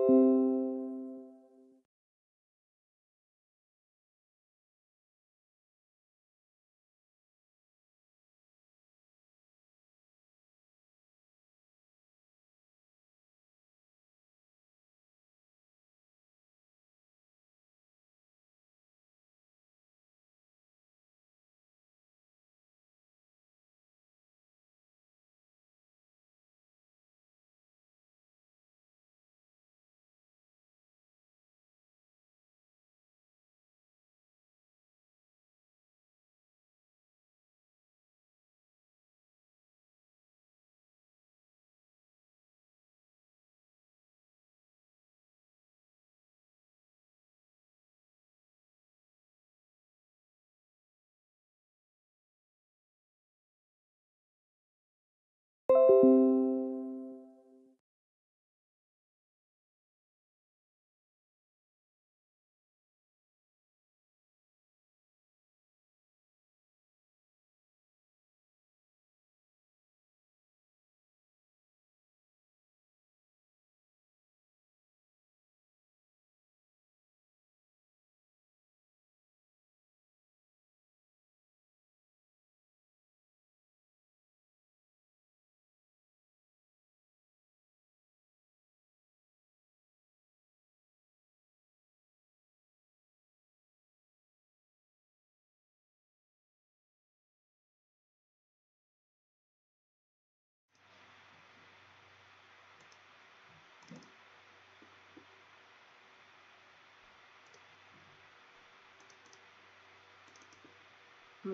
I'm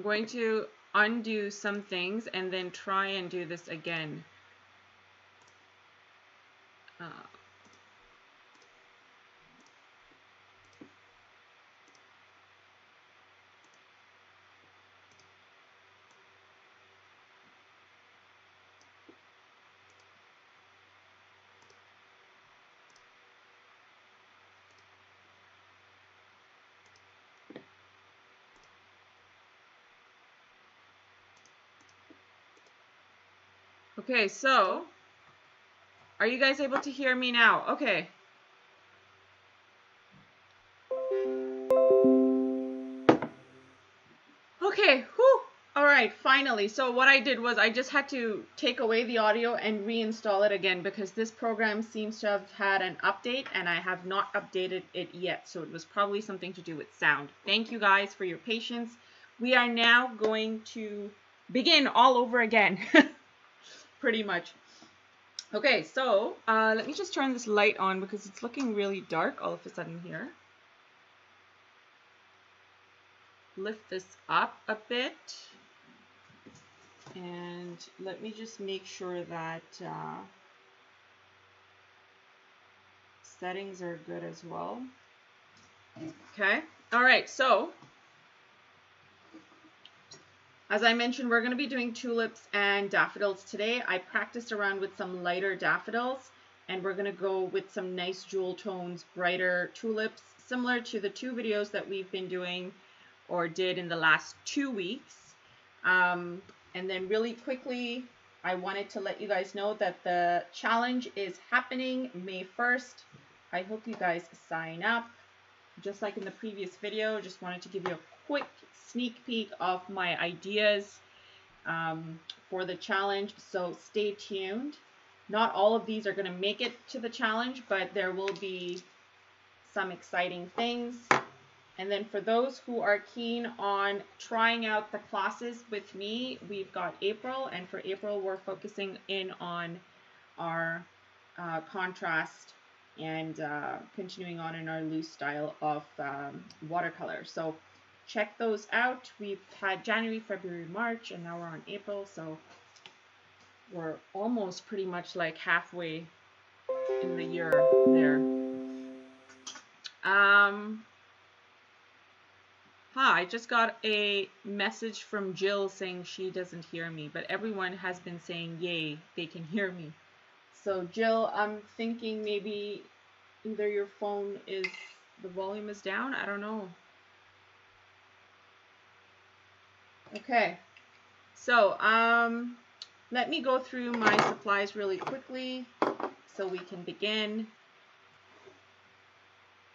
going to undo some things and then try and do this again. Okay, so are you guys able to hear me now? Okay. Okay, whew. All right, finally. So what I did was I just had to take away the audio and reinstall it again because this program seems to have had an update and I have not updated it yet. So it was probably something to do with sound. Thank you guys for your patience. We are now going to begin all over again, pretty much. Okay, so let me just turn this light on because it's looking really dark all of a sudden here. Lift this up a bit. And let me just make sure that settings are good as well. Okay, all right, so as I mentioned, we're going to be doing tulips and daffodils today. I practiced around with some lighter daffodils, and we're going to go with some nice jewel tones, brighter tulips, similar to the two videos that we've been doing or did in the last 2 weeks. And then really quickly, I wanted to let you guys know that the challenge is happening May 1st. I hope you guys sign up. Just like in the previous video, just wanted to give you a quick sneak peek of my ideas for the challenge. So stay tuned. Not all of these are going to make it to the challenge, but there will be some exciting things. And then for those who are keen on trying out the classes with me, we've got April. And for April, we're focusing in on our contrast and continuing on in our loose style of watercolor. So check those out. We've had January, February, March, and now we're on April. So we're almost pretty much like halfway in the year there. I just got a message from Jill saying she doesn't hear me, but everyone has been saying, yay, they can hear me. So Jill, I'm thinking maybe either your phone is, the volume is down, I don't know. Okay, so let me go through my supplies really quickly so we can begin.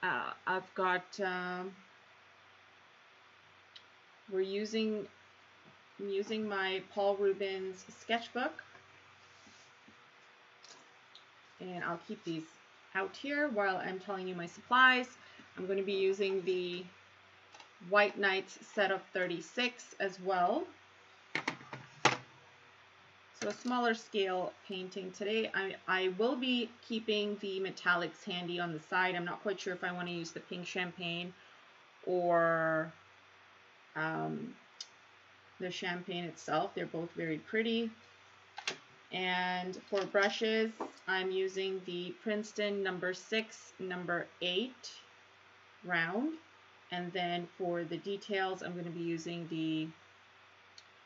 I've got, I'm using my Paul Rubens sketchbook, and I'll keep these out here while I'm telling you my supplies. I'm going to be using the White Nights set of 36 as well. So a smaller scale painting today. I will be keeping the metallics handy on the side. I'm not quite sure if I want to use the pink champagne or the champagne itself. They're both very pretty. And for brushes, I'm using the Princeton number 6, number 8 round. And then for the details, I'm going to be using the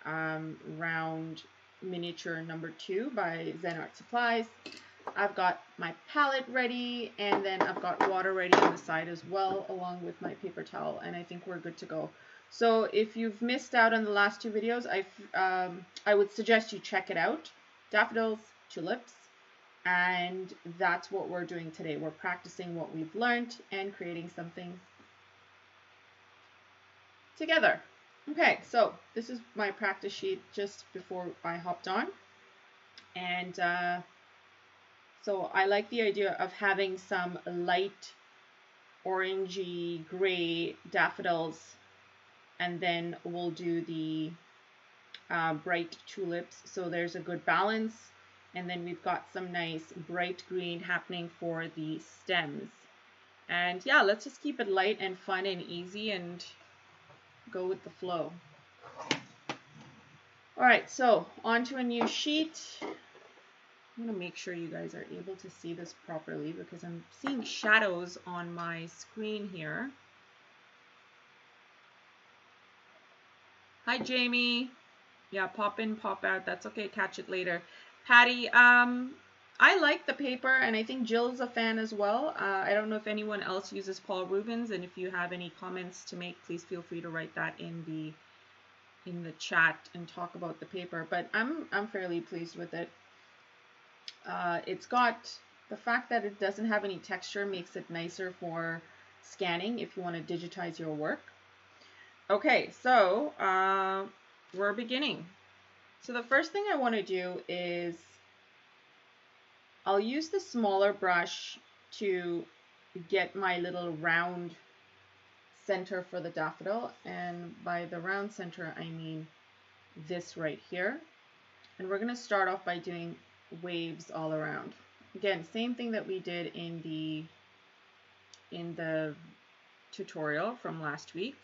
round miniature number 2 by Zen Art Supplies. I've got my palette ready, and then I've got water ready on the side as well, along with my paper towel, and I think we're good to go. So if you've missed out on the last 2 videos, I would suggest you check it out. Daffodils, tulips, and that's what we're doing today. We're practicing what we've learned and creating something together. Okay, so this is my practice sheet just before I hopped on. And so I like the idea of having some light orangey gray daffodils, and then we'll do the bright tulips. So there's a good balance. And then we've got some nice bright green happening for the stems. And yeah, let's just keep it light and fun and easy and go with the flow. All right, so on to a new sheet. I'm gonna make sure you guys are able to see this properly because I'm seeing shadows on my screen here. Hi, Jamie. Yeah, pop in, pop out. That's okay, catch it later. Patty, I like the paper, and I think Jill's a fan as well. I don't know if anyone else uses Paul Rubens, and if you have any comments to make, please feel free to write that in the chat and talk about the paper. But I'm fairly pleased with it. It's got the fact that it doesn't have any texture makes it nicer for scanning if you want to digitize your work. Okay, so we're beginning. So the first thing I want to do is I'll use the smaller brush to get my little round center for the daffodil, and by the round center I mean this right here. And we're going to start off by doing waves all around. Again, same thing that we did in the tutorial from last week.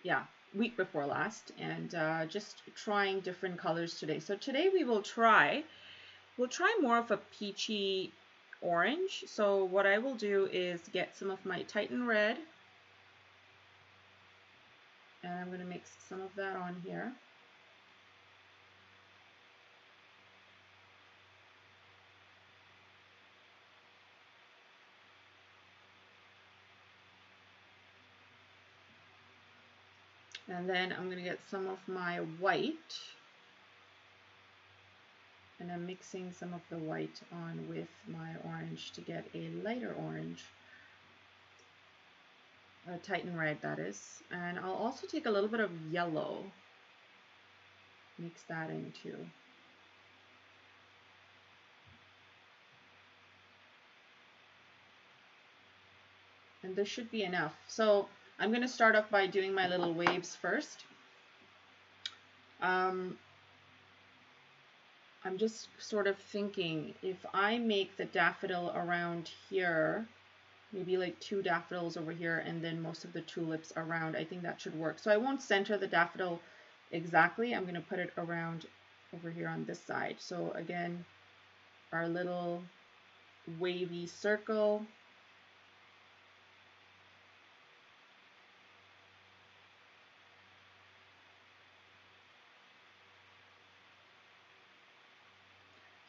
Yeah, week before last, and just trying different colors today. So today we'll try more of a peachy orange. So what I will do is get some of my Titan red, and I'm going to mix some of that on here. And then I'm going to get some of my white, and I'm mixing some of the white on with my orange to get a lighter orange, a Titan red that is. And I'll also take a little bit of yellow, mix that in too. And this should be enough. So I'm going to start off by doing my little waves first. I'm just sort of thinking, if I make the daffodil around here, maybe like 2 daffodils over here and then most of the tulips around, I think that should work. So I won't center the daffodil exactly. I'm going to put it around over here on this side. So again, our little wavy circle.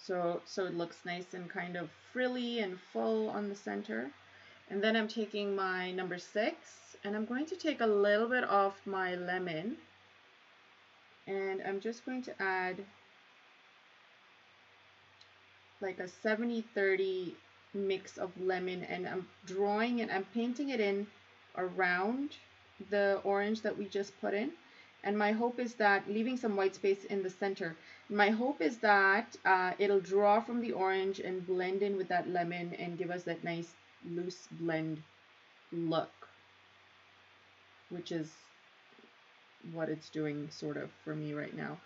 So it looks nice and kind of frilly and full on the center. And then I'm taking my number 6, and I'm going to take a little bit of my lemon, and I'm just going to add like a 70-30 mix of lemon, and I'm drawing it, I'm painting it in around the orange that we just put in. And my hope is that, leaving some white space in the center, my hope is that it'll draw from the orange and blend in with that lemon and give us that nice loose blend look, which is what it's doing sort of for me right now.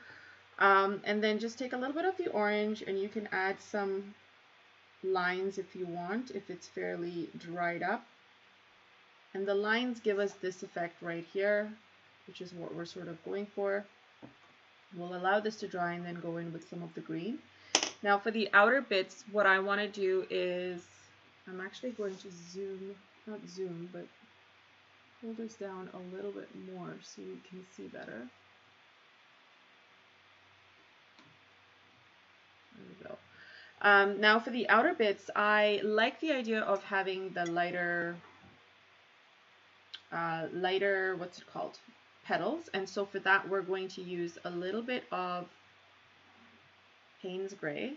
And then just take a little bit of the orange, and you can add some lines if you want, if it's fairly dried up. And the lines give us this effect right here, which is what we're sort of going for. We'll allow this to dry and then go in with some of the green. Now for the outer bits, what I want to do is, I'm actually going to not zoom, but pull this down a little bit more so you can see better. There we go. Now for the outer bits, I like the idea of having the lighter, what's it called? Petals. And so for that, we're going to use a little bit of Payne's Gray.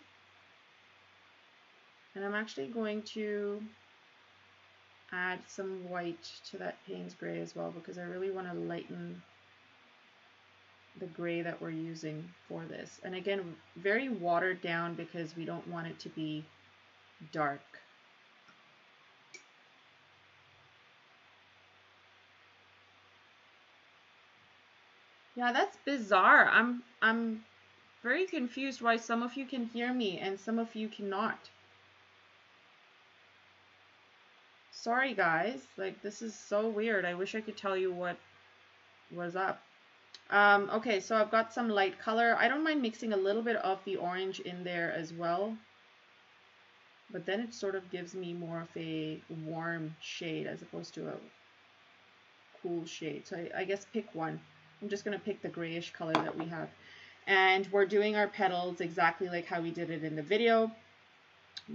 And I'm actually going to add some white to that Payne's Gray as well, because I really want to lighten the gray that we're using for this. And again, very watered down because we don't want it to be dark. Yeah, that's bizarre. I'm very confused why some of you can hear me and some of you cannot. Sorry guys, like this is so weird. I wish I could tell you what was up. Okay, so I've got some light color. I don't mind mixing a little bit of the orange in there as well, but then it sort of gives me more of a warm shade as opposed to a cool shade. So I guess pick one. I'm just going to pick the grayish color that we have. And we're doing our petals exactly like how we did it in the video.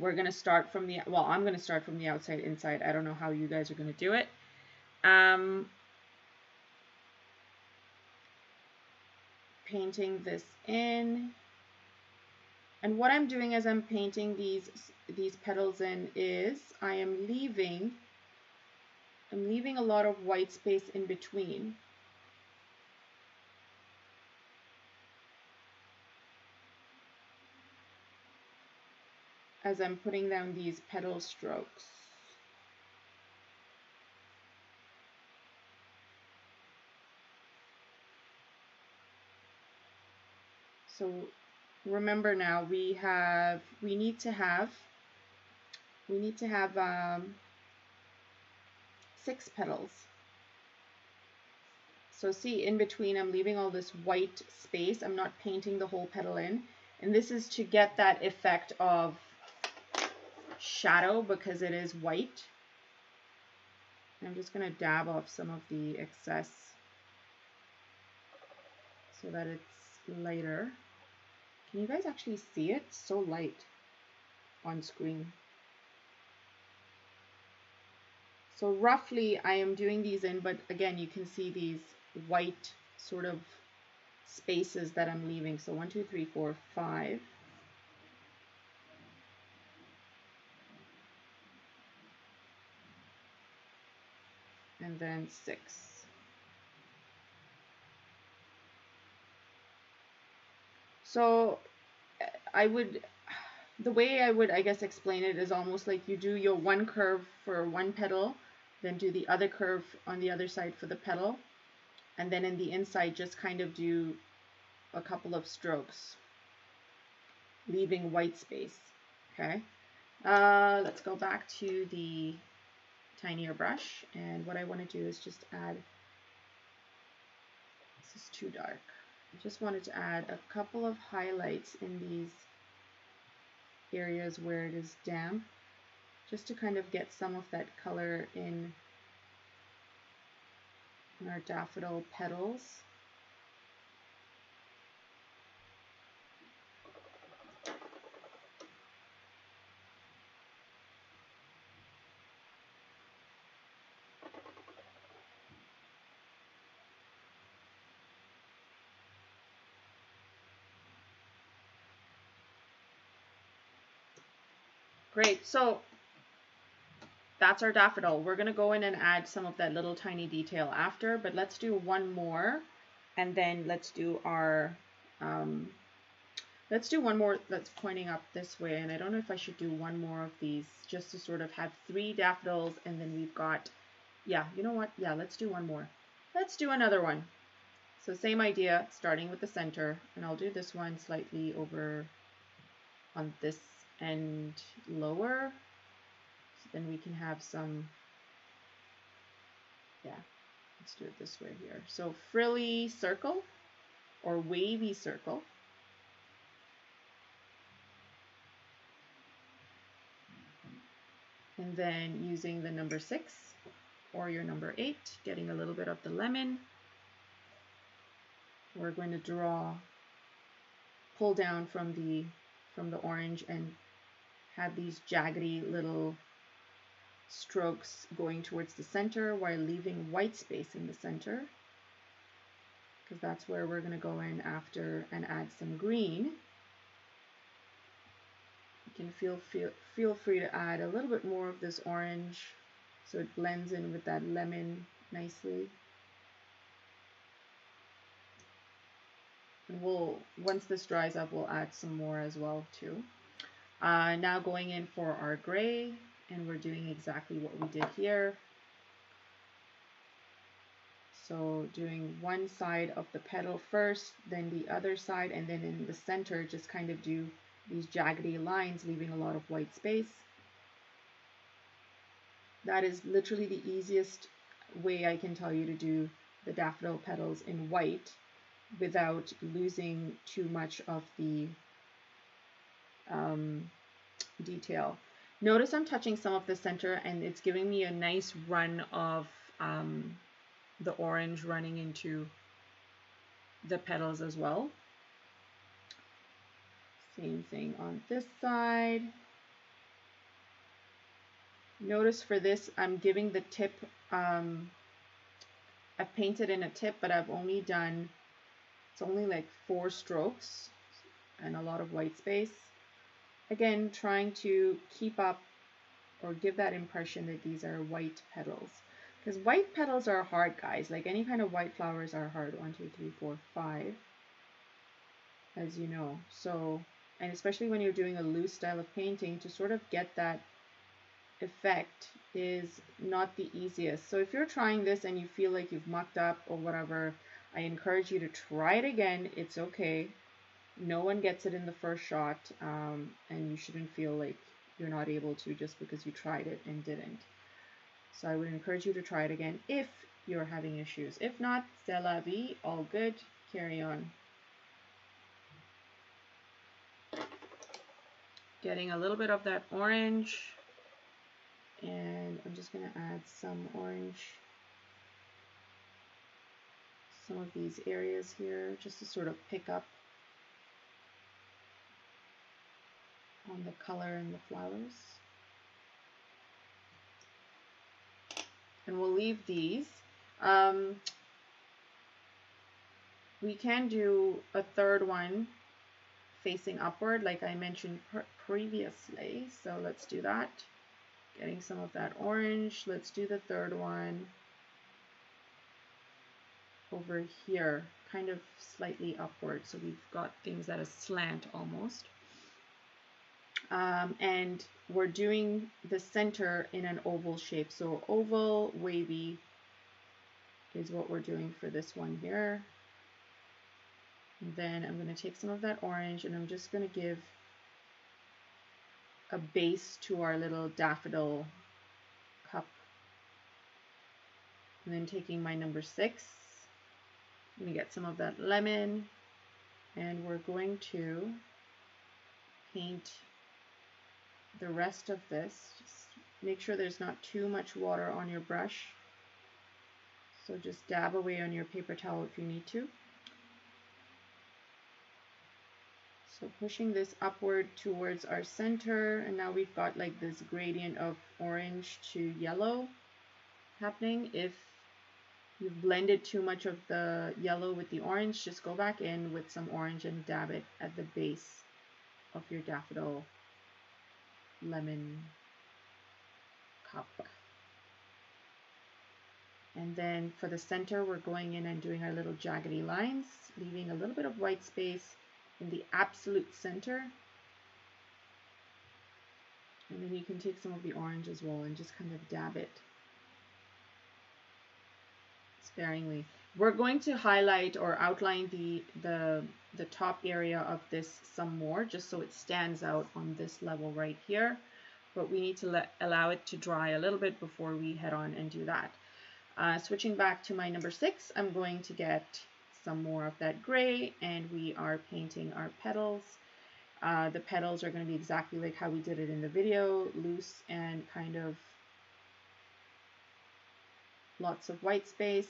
We're going to start from the, well, I'm going to start from the outside inside. I don't know how you guys are going to do it. Painting this in. And what I'm doing as I'm painting these petals in is I'm leaving a lot of white space in between. As I'm putting down these petal strokes. So remember now we need to have 6 petals. So see, in between I'm leaving all this white space. I'm not painting the whole petal in. And this is to get that effect of shadow because it is white. I'm just going to dab off some of the excess so that it's lighter. Can you guys actually see it? It's so light on screen. So roughly I am doing these in, but again you can see these white sort of spaces that I'm leaving. So 1, 2, 3, 4, 5. And then 6. So the way I would, I guess, explain it is almost like you do your one curve for one petal, then do the other curve on the other side for the petal, and then in the inside just kind of do a couple of strokes, leaving white space. Okay, let's go back to the tinier brush, and what I want to do is just add, this is too dark, I just wanted to add a couple of highlights in these areas where it is damp, just to kind of get some of that color in our daffodil petals. Great. So that's our daffodil. We're going to go in and add some of that little tiny detail after, but let's do one more, and then let's do our, let's do one more that's pointing up this way, and I don't know if I should do one more of these just to sort of have 3 daffodils, and then we've got, yeah, you know what? Yeah, let's do one more. Let's do another one. So same idea, starting with the center, and I'll do this one slightly over on this end lower, so then we can have some, yeah, let's do it this way here. So frilly circle or wavy circle. And then using the number 6 or your number 8, getting a little bit of the lemon, we're going to draw, pull down from the orange and have these jaggedy little strokes going towards the center while leaving white space in the center, because that's where we're going to go in after and add some green. You can feel free to add a little bit more of this orange so it blends in with that lemon nicely. And once this dries up, we'll add some more as well too. Now going in for our gray, and we're doing exactly what we did here. So doing one side of the petal first, then the other side, and then in the center, just kind of do these jaggedy lines, leaving a lot of white space. That is literally the easiest way I can tell you to do the daffodil petals in white without losing too much of the detail. Notice I'm touching some of the center and it's giving me a nice run of the orange running into the petals as well. Same thing on this side. Notice for this, I'm giving the tip, I've painted in a tip, but I've only done, it's only like 4 strokes and a lot of white space. Again, trying to keep up or give that impression that these are white petals. Because white petals are hard, guys. Like any kind of white flowers are hard. 1, 2, 3, 4, 5, as you know. So, and especially when you're doing a loose style of painting, to sort of get that effect is not the easiest. So if you're trying this and you feel like you've mucked up or whatever, I encourage you to try it again. It's okay. No one gets it in the first shot, and you shouldn't feel like you're not able to just because you tried it and didn't. So I would encourage you to try it again if you're having issues. If not, c'est la vie, all good, carry on. Getting a little bit of that orange, and I'm just going to add some orange, some of these areas here, just to sort of pick up on the color and the flowers. And we'll leave these. We can do a third one facing upward like I mentioned previously. So let's do that. Getting some of that orange. Let's do the third one over here, kind of slightly upward. So we've got things at a slant almost. And we're doing the center in an oval shape. So oval, wavy is what we're doing for this one here. And then I'm going to take some of that orange and I'm just going to give a base to our little daffodil cup. And then taking my number 6, I'm going to get some of that lemon, and we're going to paint the rest of this. Just make sure there's not too much water on your brush. So just dab away on your paper towel if you need to. So pushing this upward towards our center, and now we've got like this gradient of orange to yellow happening. If you've blended too much of the yellow with the orange, just go back in with some orange and dab it at the base of your daffodil lemon top. And then for the center, we're going in and doing our little jaggedy lines, leaving a little bit of white space in the absolute center. And then you can take some of the orange as well and just kind of dab it sparingly. We're going to highlight or outline the top area of this some more, just so it stands out on this level right here. But we need to allow it to dry a little bit before we head on and do that. Switching back to my number 6, I'm going to get some more of that gray, and we are painting our petals. The petals are going to be exactly like how we did it in the video, loose and kind of lots of white space.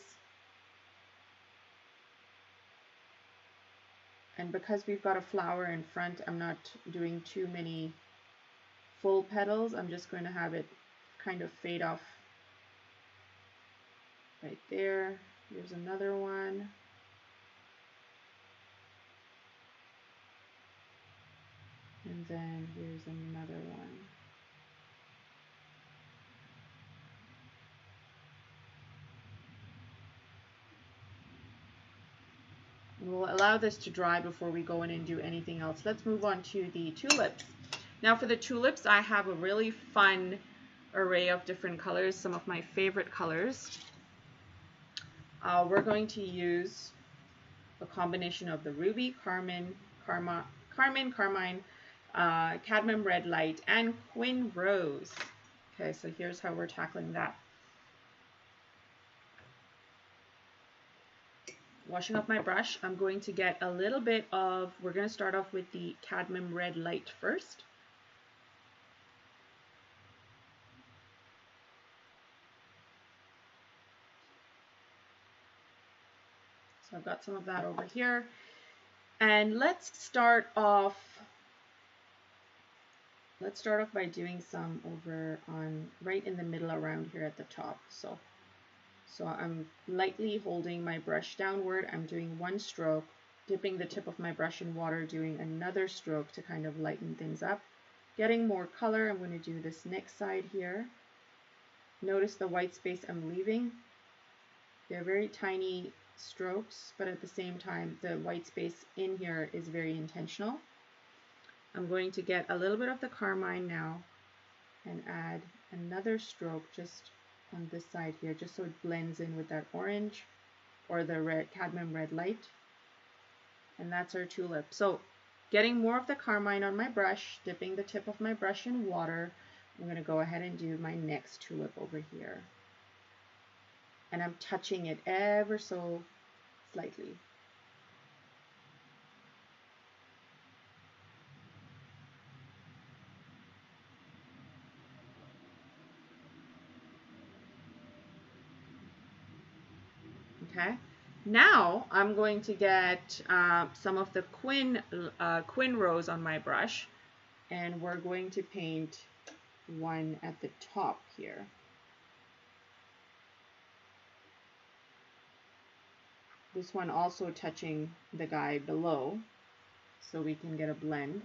And because we've got a flower in front, I'm not doing too many full petals. I'm just going to have it kind of fade off right there. Here's another one. And then here's another one. We'll allow this to dry before we go in and do anything else. Let's move on to the tulips. Now for the tulips, I have a really fun array of different colors, some of my favorite colors. We're going to use a combination of the ruby, carmine, cadmium red light, and quin rose. Okay, so here's how we're tackling that. Washing up my brush, I'm going to get a little bit of, we're going to start off with the cadmium red light first. So I've got some of that over here. And let's start off by doing some over on right in the middle around here at the top. So I'm lightly holding my brush downward. I'm doing one stroke, dipping the tip of my brush in water, doing another stroke to kind of lighten things up. Getting more color, I'm going to do this next side here. Notice the white space I'm leaving. They're very tiny strokes, but at the same time, the white space in here is very intentional. I'm going to get a little bit of the carmine now and add another stroke just on this side here, just so it blends in with that orange or the red cadmium red light. And that's our tulip. So getting more of the carmine on my brush, dipping the tip of my brush in water, I'm going to go ahead and do my next tulip over here. And I'm touching it ever so slightly. Okay, now I'm going to get some of the quin rose on my brush, and we're going to paint one at the top here. This one also touching the guy below, so we can get a blend.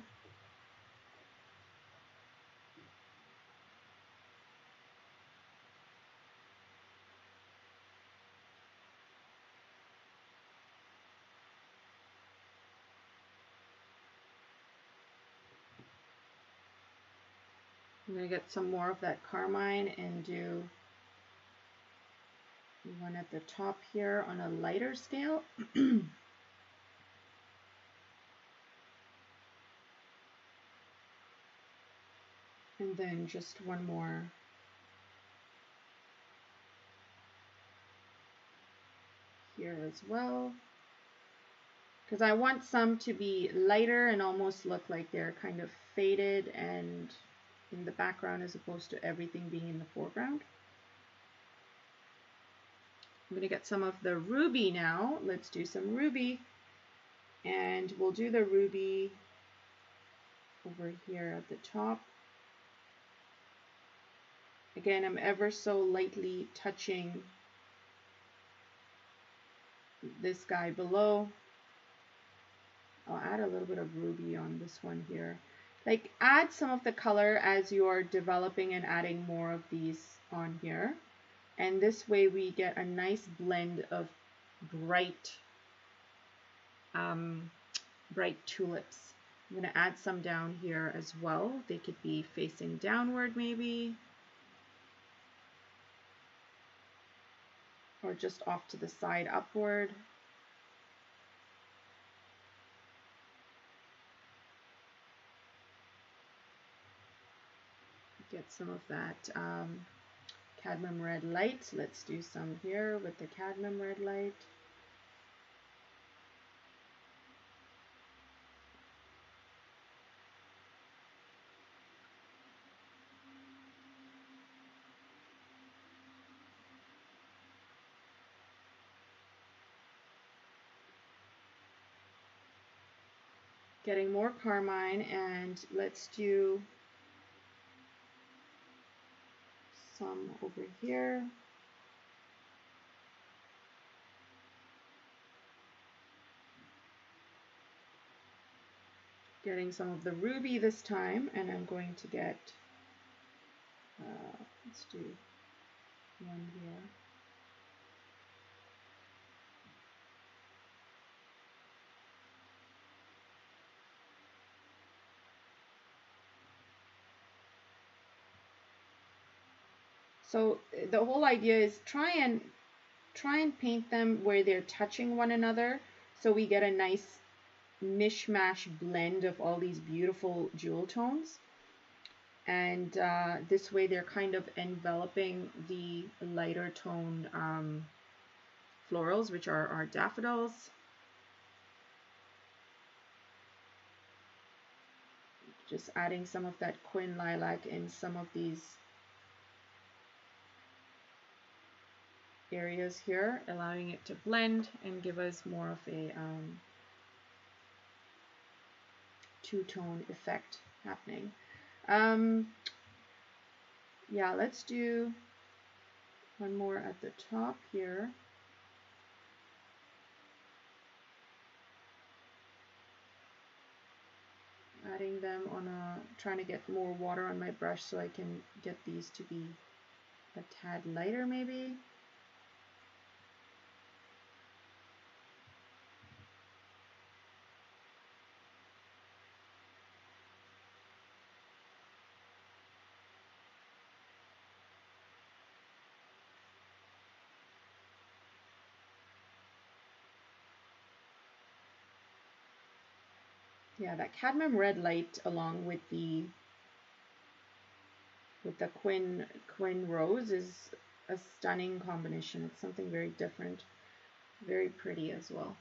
I'm going to get some more of that carmine and do one at the top here on a lighter scale. And then just one more here as well, because I want some to be lighter and almost look like they're kind of faded and in the background as opposed to everything being in the foreground. I'm going to get some of the ruby now. Let's do some ruby, and we'll do the ruby over here at the top. Again, I'm ever so lightly touching this guy below. I'll add a little bit of ruby on this one here. Like, add some of the color as you're developing and adding more of these on here. And this way we get a nice blend of bright, bright tulips. I'm going to add some down here as well. They could be facing downward maybe, or just off to the side upward. Get some of that cadmium red light. Let's do some here with the cadmium red light. Getting more carmine, and let's do some over here. Getting some of the ruby this time, and I'm going to get, let's do one here. So the whole idea is try and paint them where they're touching one another, so we get a nice mishmash blend of all these beautiful jewel tones. And this way they're kind of enveloping the lighter toned florals, which are our daffodils. Just adding some of that quin lilac in some of these areas here, allowing it to blend and give us more of a two-tone effect happening. Yeah, let's do one more at the top here. Adding them on trying to get more water on my brush so I can get these to be a tad lighter maybe. Yeah, that cadmium red light along with the quin rose is a stunning combination. It's something very different, very pretty as well.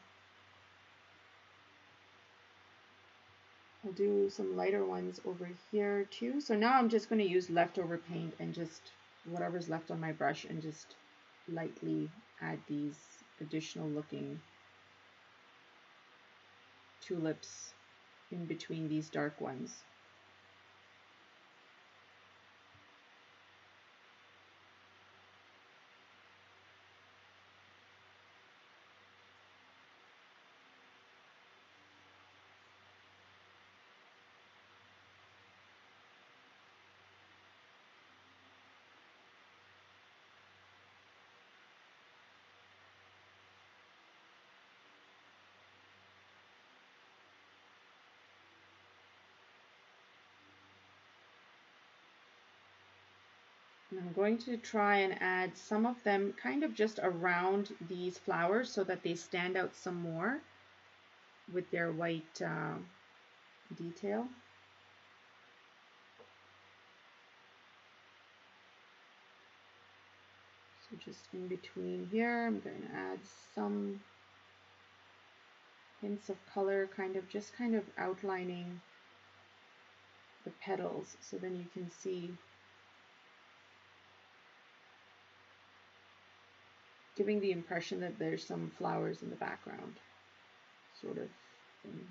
I'll do some lighter ones over here too. So now I'm just going to use leftover paint and just whatever's left on my brush and just lightly add these additional looking tulips in between these dark ones. And I'm going to try and add some of them kind of just around these flowers so that they stand out some more with their white detail. So just in between here, I'm going to add some hints of color, kind of outlining the petals, so then you can see, giving the impression that there's some flowers in the background, sort of thing.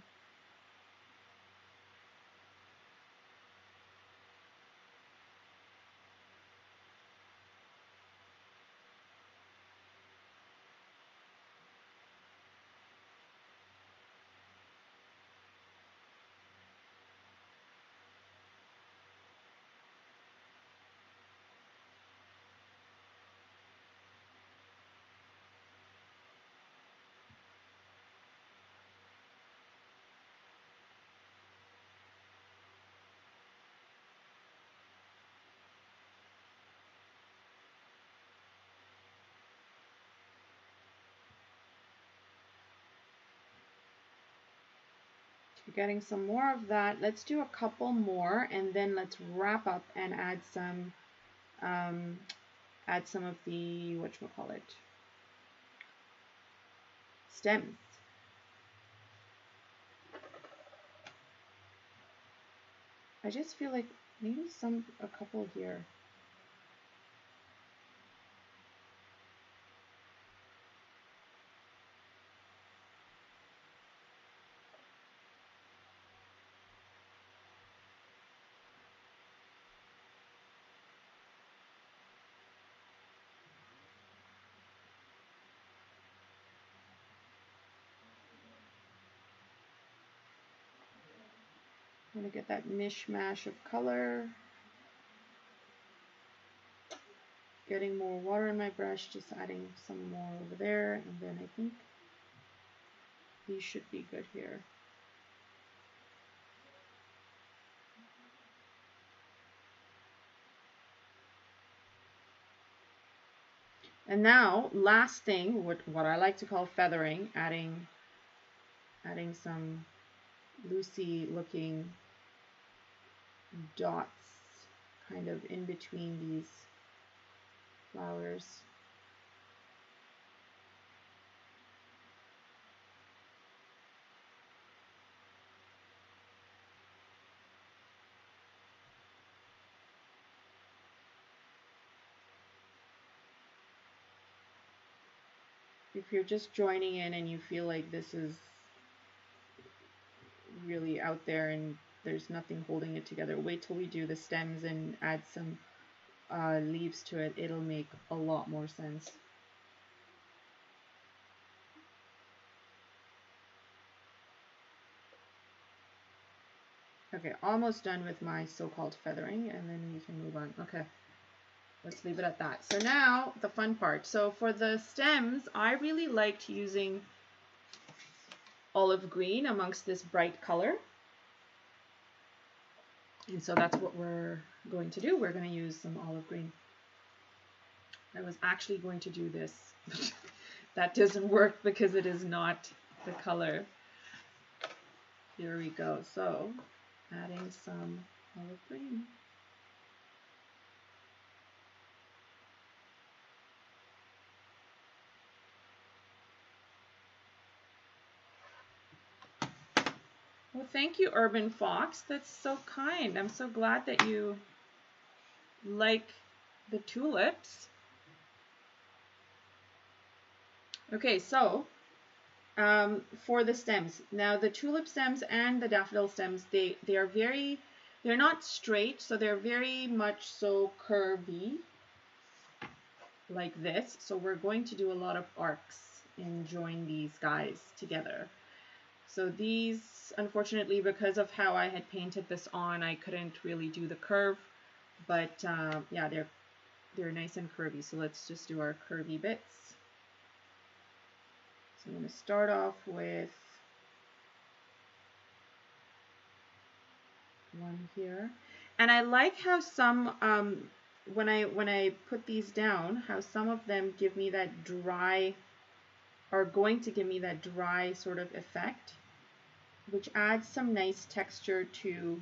Getting some more of that. Let's do a couple more, and then let's wrap up and add some of the whatchamacallit stems. I just feel like maybe a couple here. I'm going to get that mishmash of color. Getting more water in my brush, just adding some more over there, and then I think these should be good here. And now, last thing, what I like to call feathering, adding some loosey looking dots kind of in between these flowers. If you're just joining in and you feel like this is really out there and there's nothing holding it together, wait till we do the stems and add some leaves to it. It'll make a lot more sense. Okay, almost done with my so-called feathering, and then we can move on. Okay, let's leave it at that. So now the fun part. So for the stems, I really liked using olive green amongst this bright color. And so that's what we're going to do. We're going to use some olive green. I was actually going to do this. That doesn't work because it is not the color. Here we go. So adding some olive green. Well, thank you, Urban Fox. That's so kind. I'm so glad that you like the tulips. Okay, so for the stems. Now the tulip stems and the daffodil stems, they're not straight, so they're very much so curvy like this. So we're going to do a lot of arcs and join these guys together. So these, unfortunately, because of how I had painted this on, I couldn't really do the curve, but yeah, they're nice and curvy. So let's just do our curvy bits. So I'm going to start off with one here, and I like how some when I put these down, how some of them give me that dry, are going to give me that dry sort of effect, which adds some nice texture to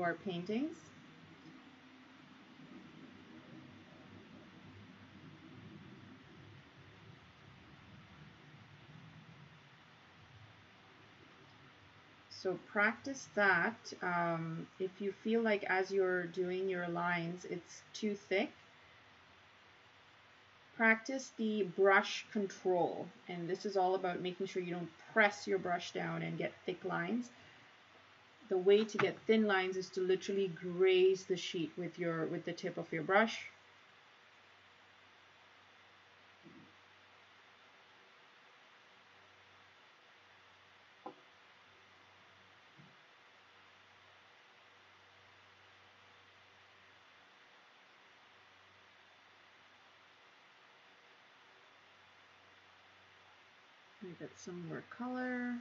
our paintings. So practice that. If you feel like as you're doing your lines it's too thick, practice the brush control. And this is all about making sure you don't press your brush down and get thick lines. The way to get thin lines is to literally graze the sheet with the tip of your brush. Get some more color.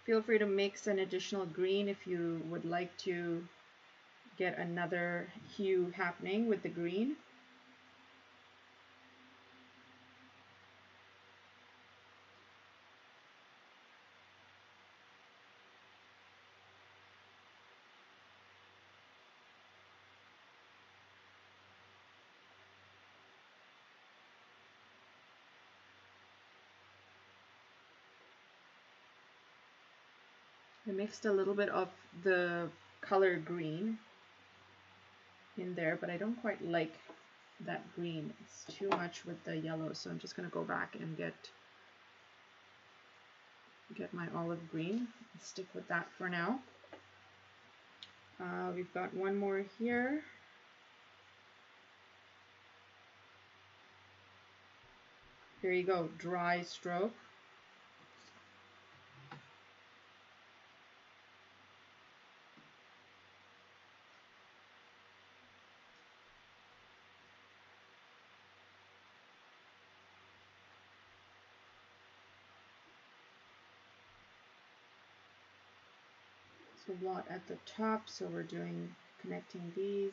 Feel free to mix an additional green if you would like to get another hue happening with the green. I mixed a little bit of the color green in there, but I don't quite like that green. It's too much with the yellow, so I'm just going to go back and get my olive green and stick with that for now. We've got one more here. Here you go, dry stroke. So a lot at the top, so we're connecting these.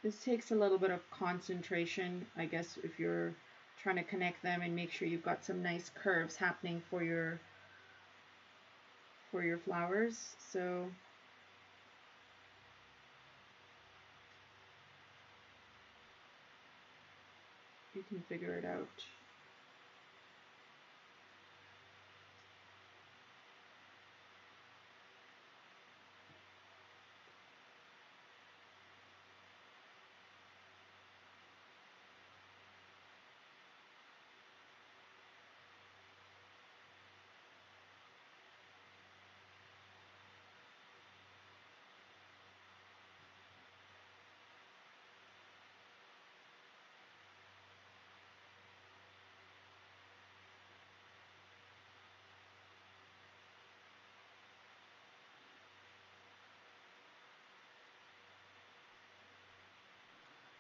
This takes a little bit of concentration, I guess, if you're trying to connect them and make sure you've got some nice curves happening for your flowers. So you can figure it out.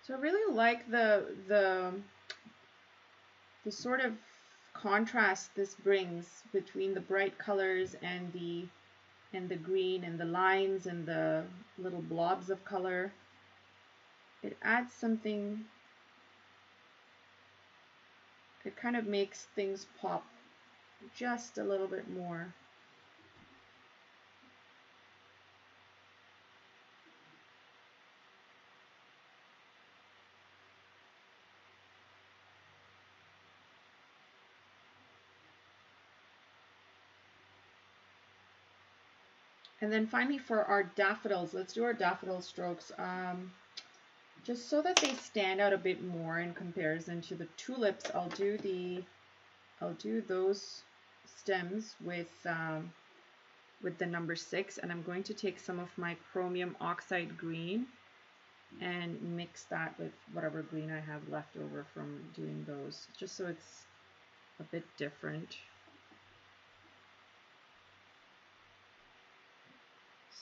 So I really like the sort of contrast this brings between the bright colors and the green and the lines and the little blobs of color. It adds something, it kind of makes things pop just a little bit more. And then finally for our daffodils, let's do our daffodil strokes. Just so that they stand out a bit more in comparison to the tulips, I'll do those stems with the number 6, and I'm going to take some of my chromium oxide green and mix that with whatever green I have left over from doing those, just so it's a bit different.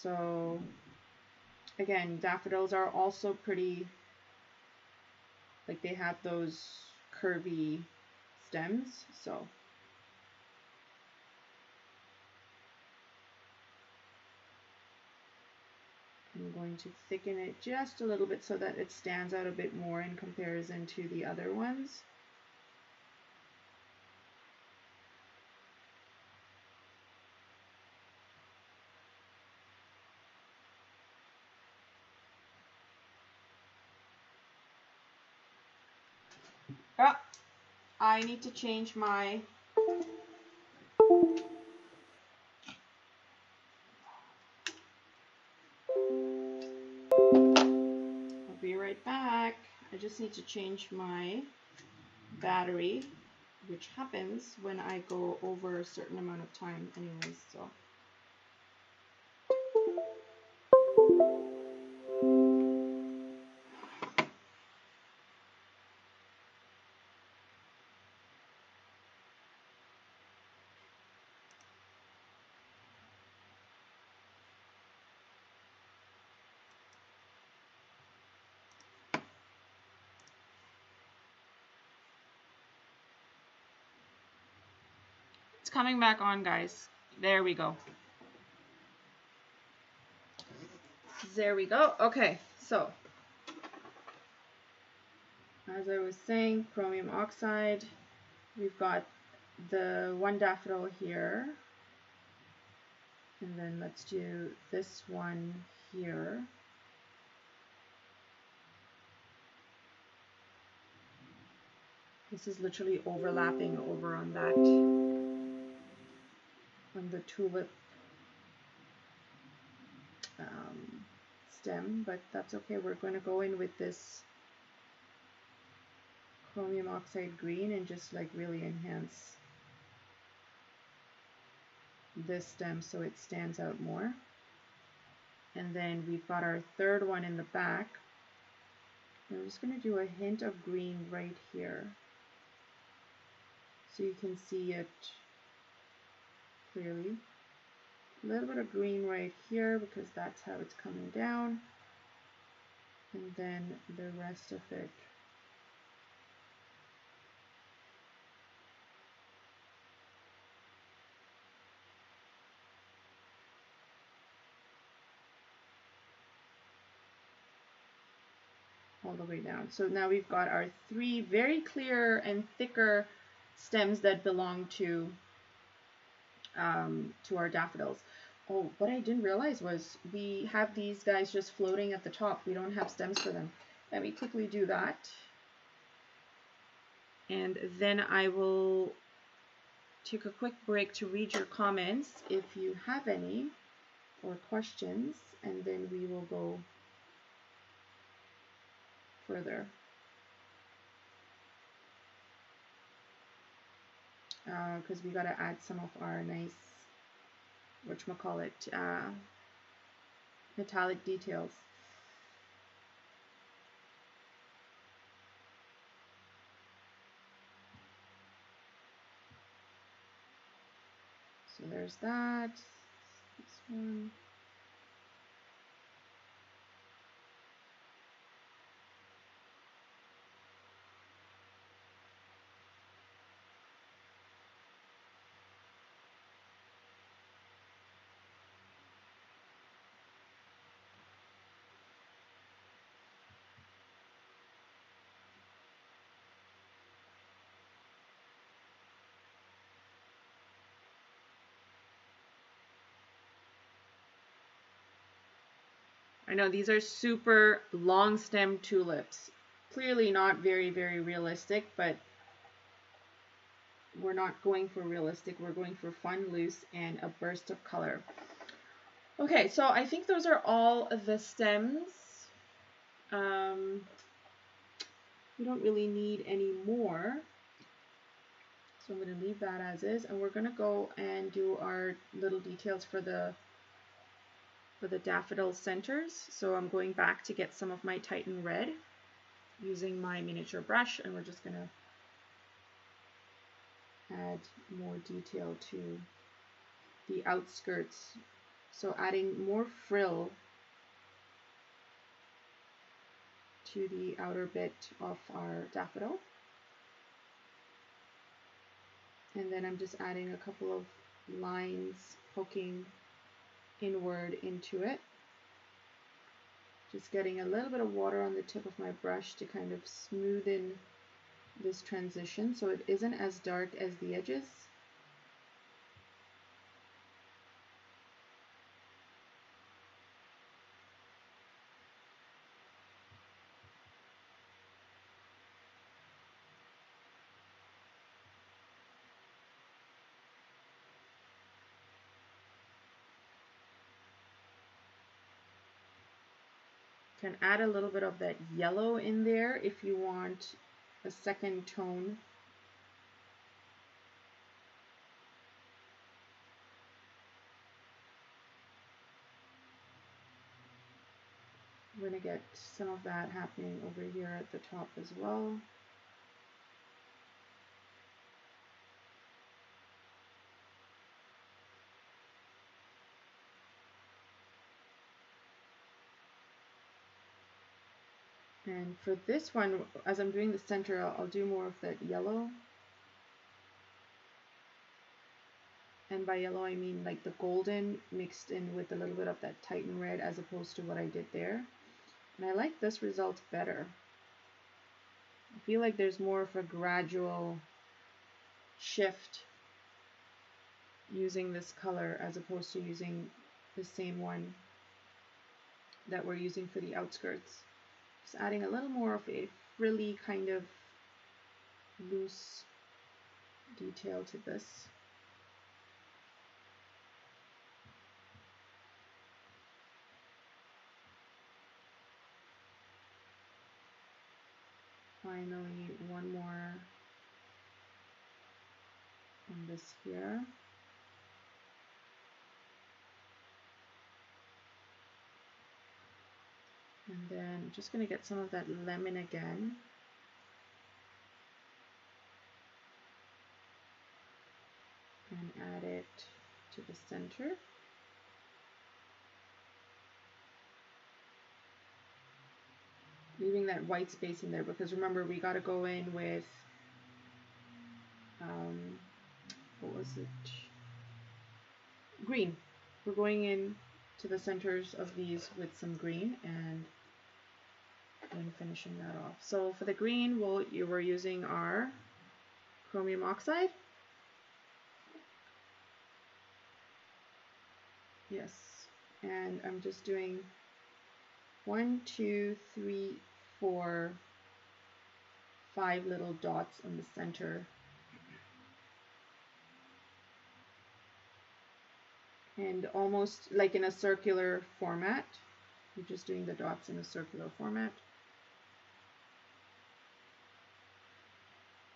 So again, daffodils are also pretty, like they have those curvy stems, so I'm going to thicken it just a little bit so that it stands out a bit more in comparison to the other ones. Oh, I need to change my be right back. I just need to change my battery, which happens when I go over a certain amount of time anyways, so. It's coming back on, guys. There we go. There we go. Okay, so as I was saying, chromium oxide. We've got the one daffodil here. And then let's do this one here. This is literally overlapping over on that. on the tulip stem, but that's okay. We're going to go in with this chromium oxide green and just like really enhance this stem so it stands out more. And then we've got our third one in the back. I'm just going to do a hint of green right here so you can see it clearly. A little bit of green right here because that's how it's coming down, and then the rest of it all the way down. So now we've got our three very clear and thicker stems that belong to our daffodils. Oh, what I didn't realize was we have these guys just floating at the top. We don't have stems for them. Let me quickly do that. And then I will take a quick break to read your comments if you have any or questions, and then we will go further. Because we got to add some of our nice, whatchamacallit, metallic details. So there's that. This one. I know these are super long stem tulips. Clearly not very, very realistic, but we're not going for realistic. We're going for fun, loose, and a burst of color. Okay, so I think those are all the stems. We don't really need any more. So I'm going to leave that as is, and we're going to go and do our little details for the Daffodil Centers. So I'm going back to get some of my Titan Red using my miniature brush, and we're just going to add more detail to the outskirts. So adding more frill to the outer bit of our daffodil. And then I'm just adding a couple of lines poking inward into it. Just getting a little bit of water on the tip of my brush to kind of smoothen this transition so it isn't as dark as the edges. Can add a little bit of that yellow in there if you want a second tone. We're going to get some of that happening over here at the top as well. And for this one, as I'm doing the center, I'll do more of that yellow. And by yellow, I mean like the golden mixed in with a little bit of that Titan Red as opposed to what I did there. And I like this result better. I feel like there's more of a gradual shift using this color as opposed to using the same one that we're using for the outskirts. Just adding a little more of a frilly kind of loose detail to this. finally one more on this here. And then I'm just going to get some of that lemon again. And add it to the center. Leaving that white space in there because remember we got to go in with, what was it? Green. We're going in to the centers of these with some green and then finishing that off. So for the green, we're using our chromium oxide. Yes, and I'm just doing 1, 2, 3, 4, 5 little dots on the center. And almost like in a circular format. You're just doing the dots in a circular format.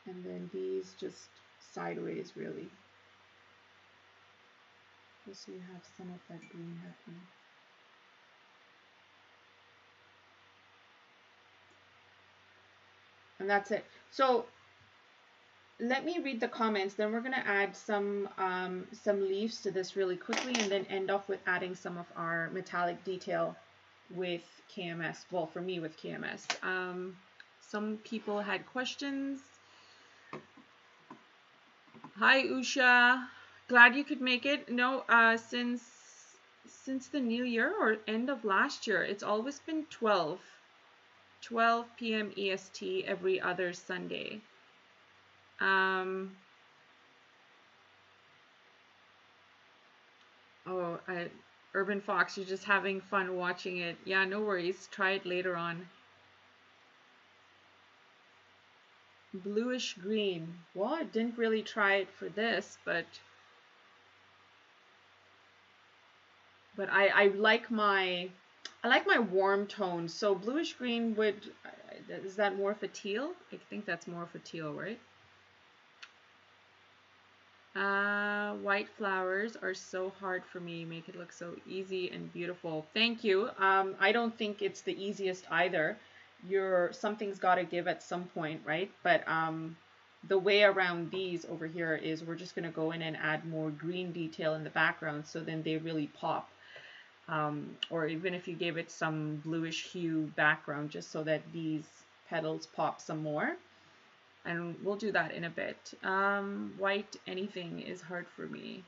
And then these just sideways really. Just so you have some of that green happening. And that's it. So let me read the comments, then we're going to add some leaves to this really quickly and then end off with adding some of our metallic detail with KMS. Well, for me with KMS. Some people had questions. Hi Usha, glad you could make it. No, since the new year or end of last year, it's always been 12 p.m. EST every other Sunday. Urban Fox, you're just having fun watching it. Yeah, no worries. Try it later on. Bluish green. Well, I didn't really try it for this, but I like my warm tones. So bluish green is that more of a teal? I think that's more of a teal, right? White flowers are so hard for me. Make it look so easy and beautiful. Thank you. I don't think it's the easiest either. Something's got to give at some point, right? But the way around these over here is we're just going to go in and add more green detail in the background so then they really pop. Or even if you gave it some bluish hue background just so that these petals pop some more. And we'll do that in a bit. White anything is hard for me.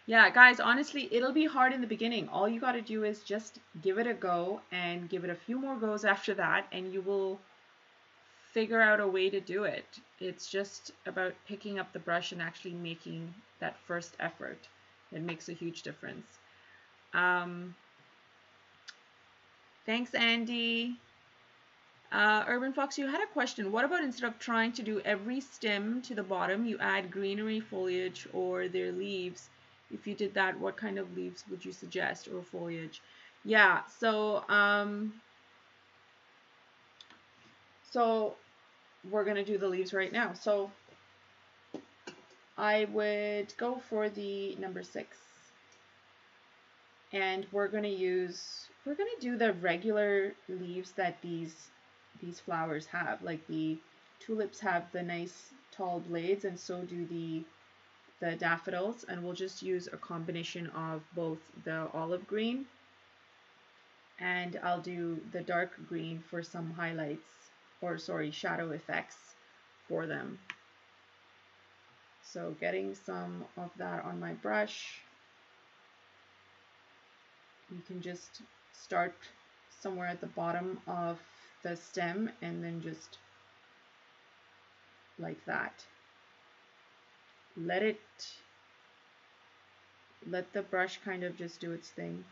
Yeah, guys, honestly, it'll be hard in the beginning. All you got to do is just give it a go and give it a few more goes after that, and you will figure out a way to do it. It's just about picking up the brush and actually making that first effort. It makes a huge difference. Thanks, Andy. Urban Fox, you had a question. What about instead of trying to do every stem to the bottom, you add greenery foliage or their leaves? If you did that, what kind of leaves would you suggest or foliage? Yeah, so we're going to do the leaves right now. So I would go for the number 6. And we're going to do the regular leaves that these flowers have. Like the tulips have the nice tall blades, and so do the daffodils, and we'll just use a combination of both the olive green and I'll do the dark green for some highlights, or sorry, shadow effects for them. So getting some of that on my brush. You can just start somewhere at the bottom of the stem and then just like that. Let the brush kind of just do its thing.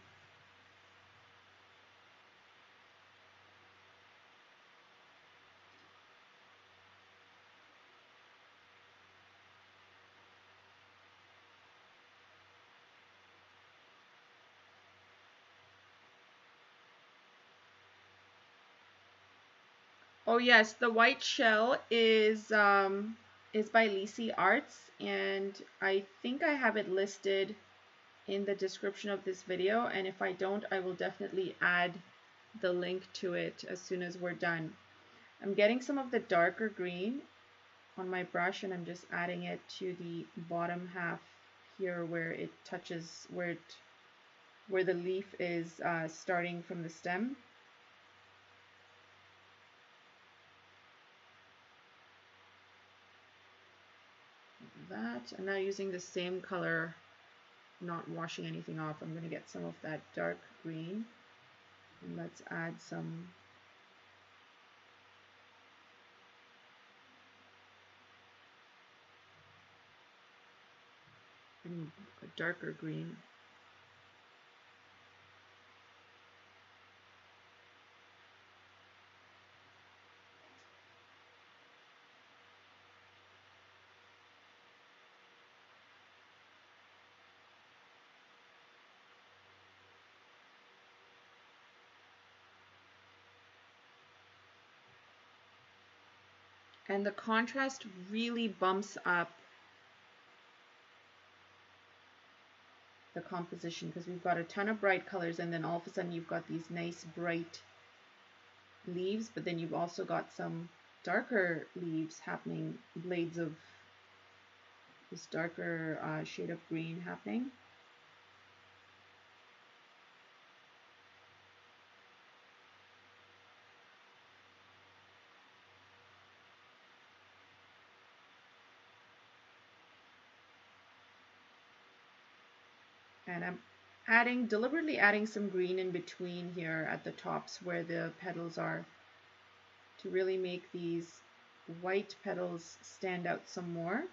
Oh yes, the white shell is by Lisi Arts, and I think I have it listed in the description of this video, and if I don't, I will definitely add the link to it as soon as we're done. I'm getting some of the darker green on my brush, and I'm just adding it to the bottom half here where it touches where the leaf is starting from the stem. That, I'm now using the same color, not washing anything off. I'm going to get some of that dark green, and let's add some a darker green. And the contrast really bumps up the composition, because we've got a ton of bright colors, and then all of a sudden you've got these nice bright leaves, but then you've also got some darker leaves happening, blades of this darker shade of green happening. And I'm deliberately adding some green in between here at the tops where the petals are, to really make these white petals stand out some more.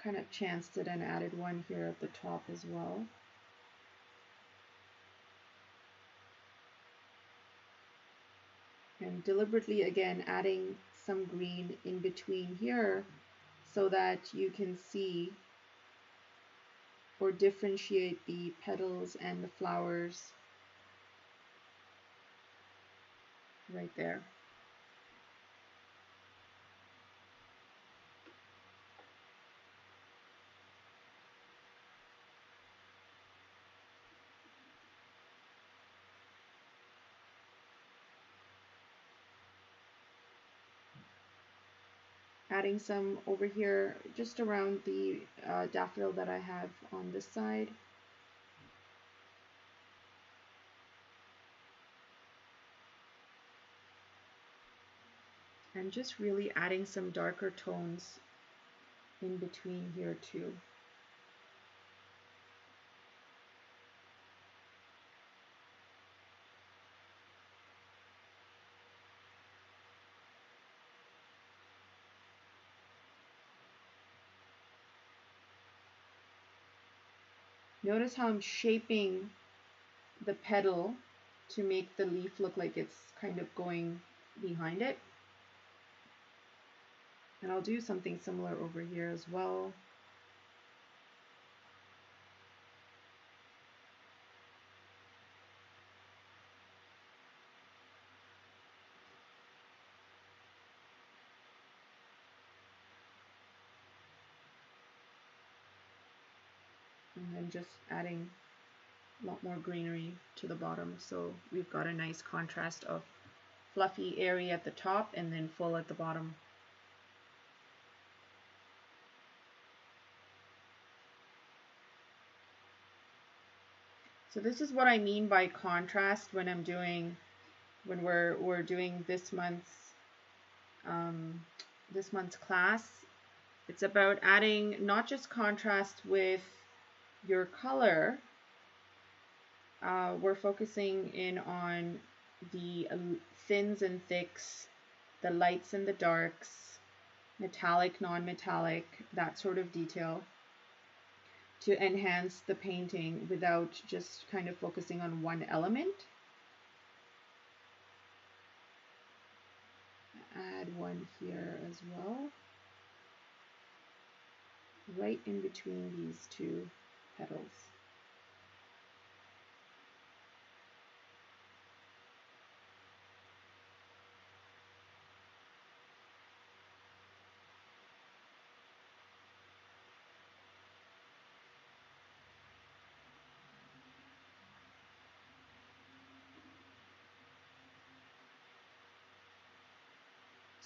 Kind of chanced it and added one here at the top as well. And deliberately again adding some green in between here so that you can see or differentiate the petals and the flowers right there. Adding some over here just around the daffodil that I have on this side. And just really adding some darker tones in between here too. Notice how I'm shaping the petal to make the leaf look like it's kind of going behind it. And I'll do something similar over here as well. And then just adding a lot more greenery to the bottom, so we've got a nice contrast of fluffy, airy at the top and then full at the bottom. So this is what I mean by contrast when we're doing this month's class. It's about adding not just contrast with your color. We're focusing in on the thins and thicks, the lights and the darks, metallic, non-metallic, that sort of detail, to enhance the painting without just kind of focusing on one element. Add one here as well, right in between these two petals.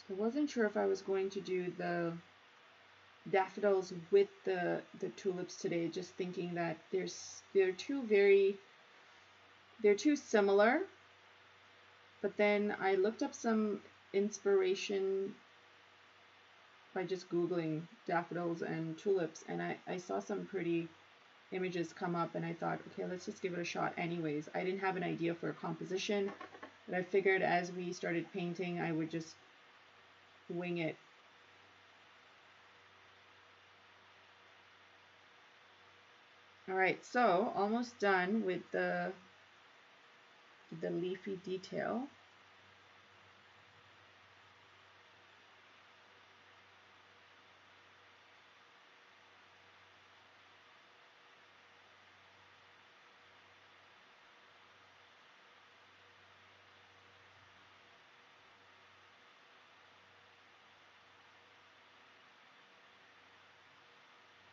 So I wasn't sure if I was going to do the daffodils with the tulips today, just thinking that they're too similar. But then I looked up some inspiration by just Googling daffodils and tulips, and I saw some pretty images come up, and I thought, okay, let's just give it a shot anyways. I didn't have an idea for a composition, but I figured as we started painting, I would just wing it. All right, so almost done with the leafy detail.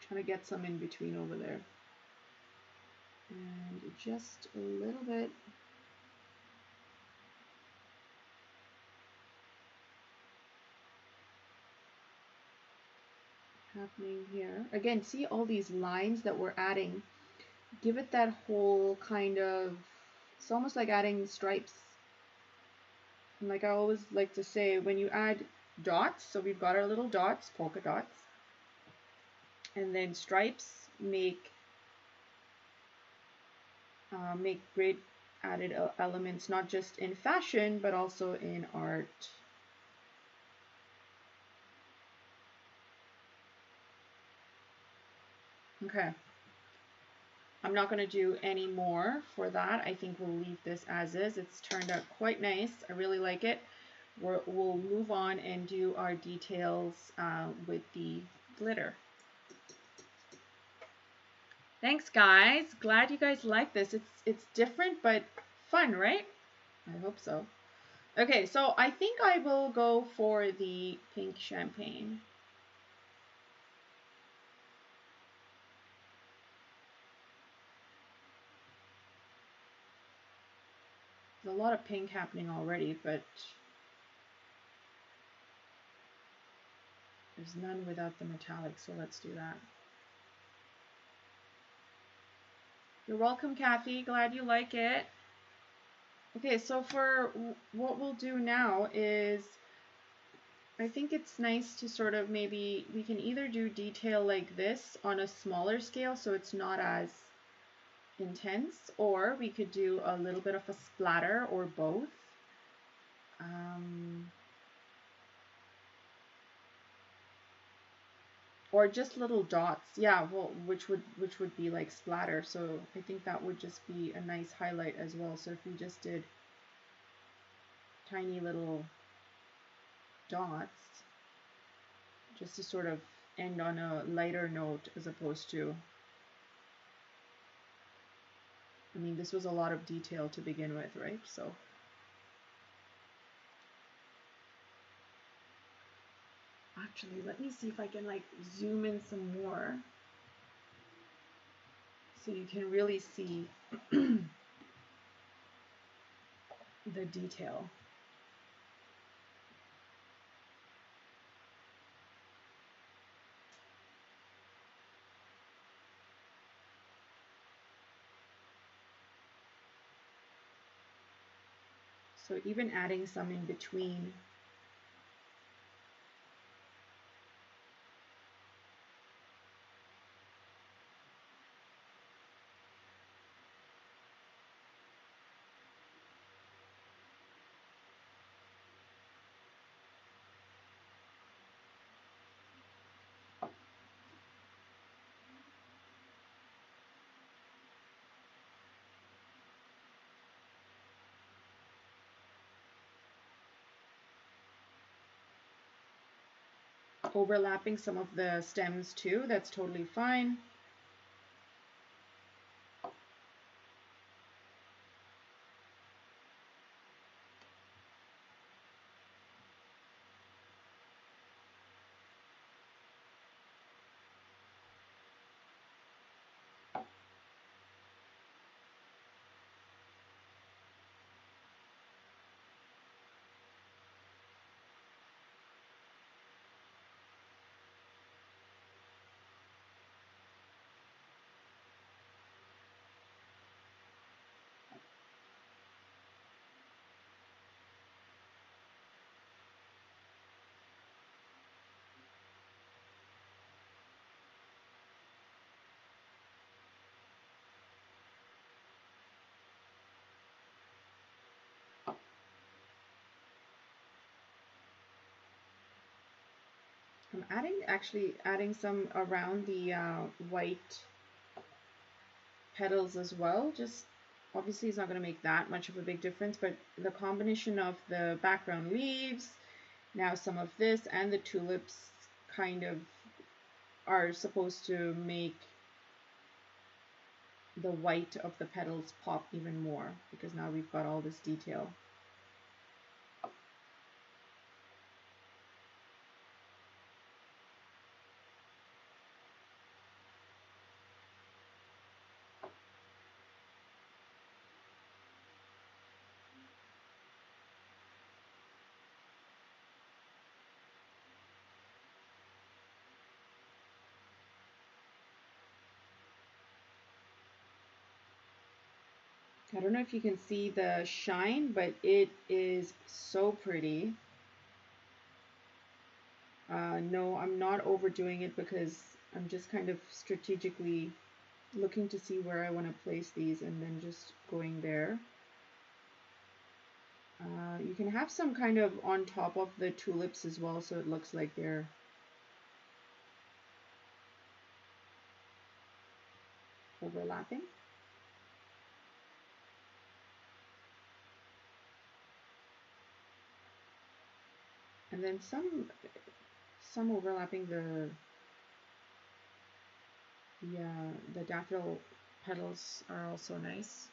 Trying to get some in between over there. And just a little bit. Happening here. Again, see all these lines that we're adding. Give it that whole kind of, it's almost like adding stripes. And like I always like to say, when you add dots, so we've got our little dots, polka dots, and then stripes make great added elements, not just in fashion, but also in art. Okay. I'm not going to do any more for that. I think we'll leave this as is. It's turned out quite nice. I really like it. We'll move on and do our details with the glitter. Thanks, guys. Glad you guys like this. It's different but fun, right? I hope so. Okay, so I think I will go for the pink champagne. There's a lot of pink happening already, but there's none without the metallic, so let's do that. You're welcome, Kathy. Glad you like it. Okay, so for what we'll do now is, I think it's nice to sort of maybe, we can either do detail like this on a smaller scale so it's not as intense, or we could do a little bit of a splatter, or both. Or just little dots, yeah, well, which would be like splatter. So I think that would just be a nice highlight as well. So if we just did tiny little dots, just to sort of end on a lighter note, as opposed to, I mean, this was a lot of detail to begin with, right? So actually, let me see if I can like zoom in some more so you can really see the detail. So even adding some in between. overlapping some of the stems too. That's totally fine. I'm actually adding some around the white petals as well. Just obviously it's not going to make that much of a big difference, but the combination of the background leaves, now some of this, and the tulips kind of are supposed to make the white of the petals pop even more, because now we've got all this detail. I don't know if you can see the shine, but it is so pretty. No, I'm not overdoing it because I'm just kind of strategically looking to see where I want to place these and then just going there. You can have some kind of on top of the tulips as well, so it looks like they're overlapping. And then some overlapping the daffodil petals are also nice.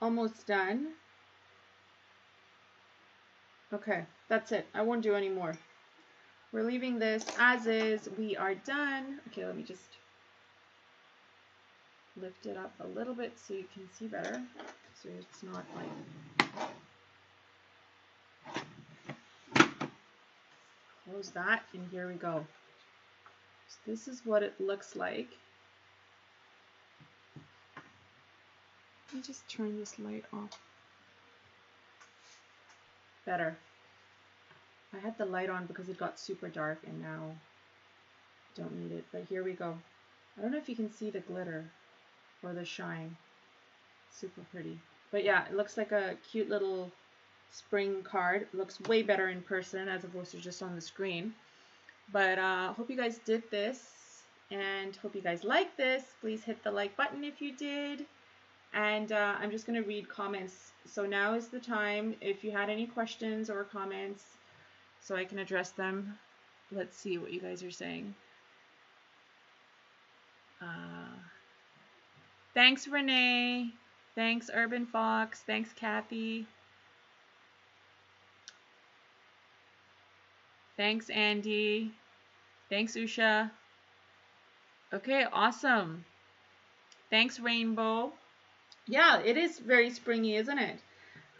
Almost done. Okay, that's it. I won't do any more. We're leaving this as is. We are done. Okay, let me just lift it up a little bit so you can see better. So it's not like... Close that, and here we go. So this is what it looks like. Let me just turn this light off. Better. I had the light on because it got super dark and now I don't need it, but here we go. I don't know if you can see the glitter or the shine. Super pretty. But yeah, it looks like a cute little spring card. It looks way better in person as opposed to just on the screen. But hope you guys did this and hope you guys like this. Please hit the like button if you did. And I'm just going to read comments. So now is the time if you had any questions or comments so I can address them. Let's see what you guys are saying. Thanks, Renee. Thanks, Urban Fox. Thanks, Kathy. Thanks, Andy. Thanks, Usha. Okay, awesome. Thanks, Rainbow. Yeah, it is very springy, isn't it?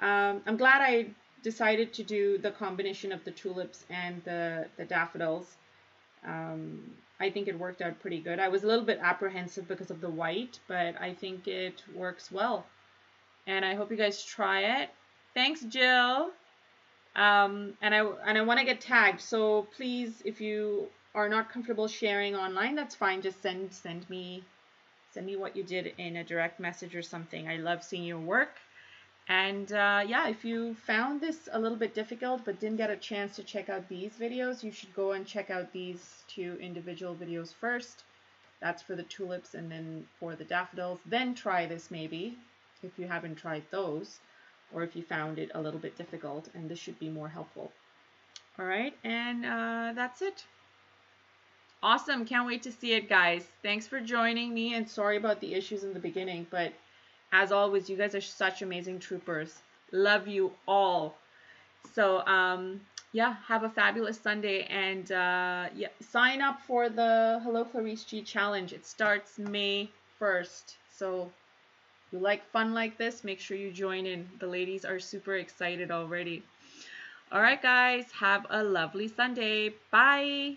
I'm glad I decided to do the combination of the tulips and the daffodils. I think it worked out pretty good. I was a little bit apprehensive because of the white, but I think it works well. And I hope you guys try it. Thanks, Jill. And I want to get tagged. So please, if you are not comfortable sharing online, that's fine. Just send me what you did in a direct message or something. I love seeing your work. And yeah, if you found this a little bit difficult but didn't get a chance to check out these videos, you should go and check out these two individual videos first. That's for the tulips, and then for the daffodils. Then try this maybe, if you haven't tried those, or if you found it a little bit difficult, and this should be more helpful. All right, and that's it. Awesome, can't wait to see it, guys. Thanks for joining me, and sorry about the issues in the beginning, but as always, you guys are such amazing troopers. Love you all. So, yeah, have a fabulous Sunday. And yeah, sign up for the Hello Clarice G challenge. It starts May 1st. So, if you like fun like this, make sure you join in. The ladies are super excited already. All right, guys, have a lovely Sunday. Bye.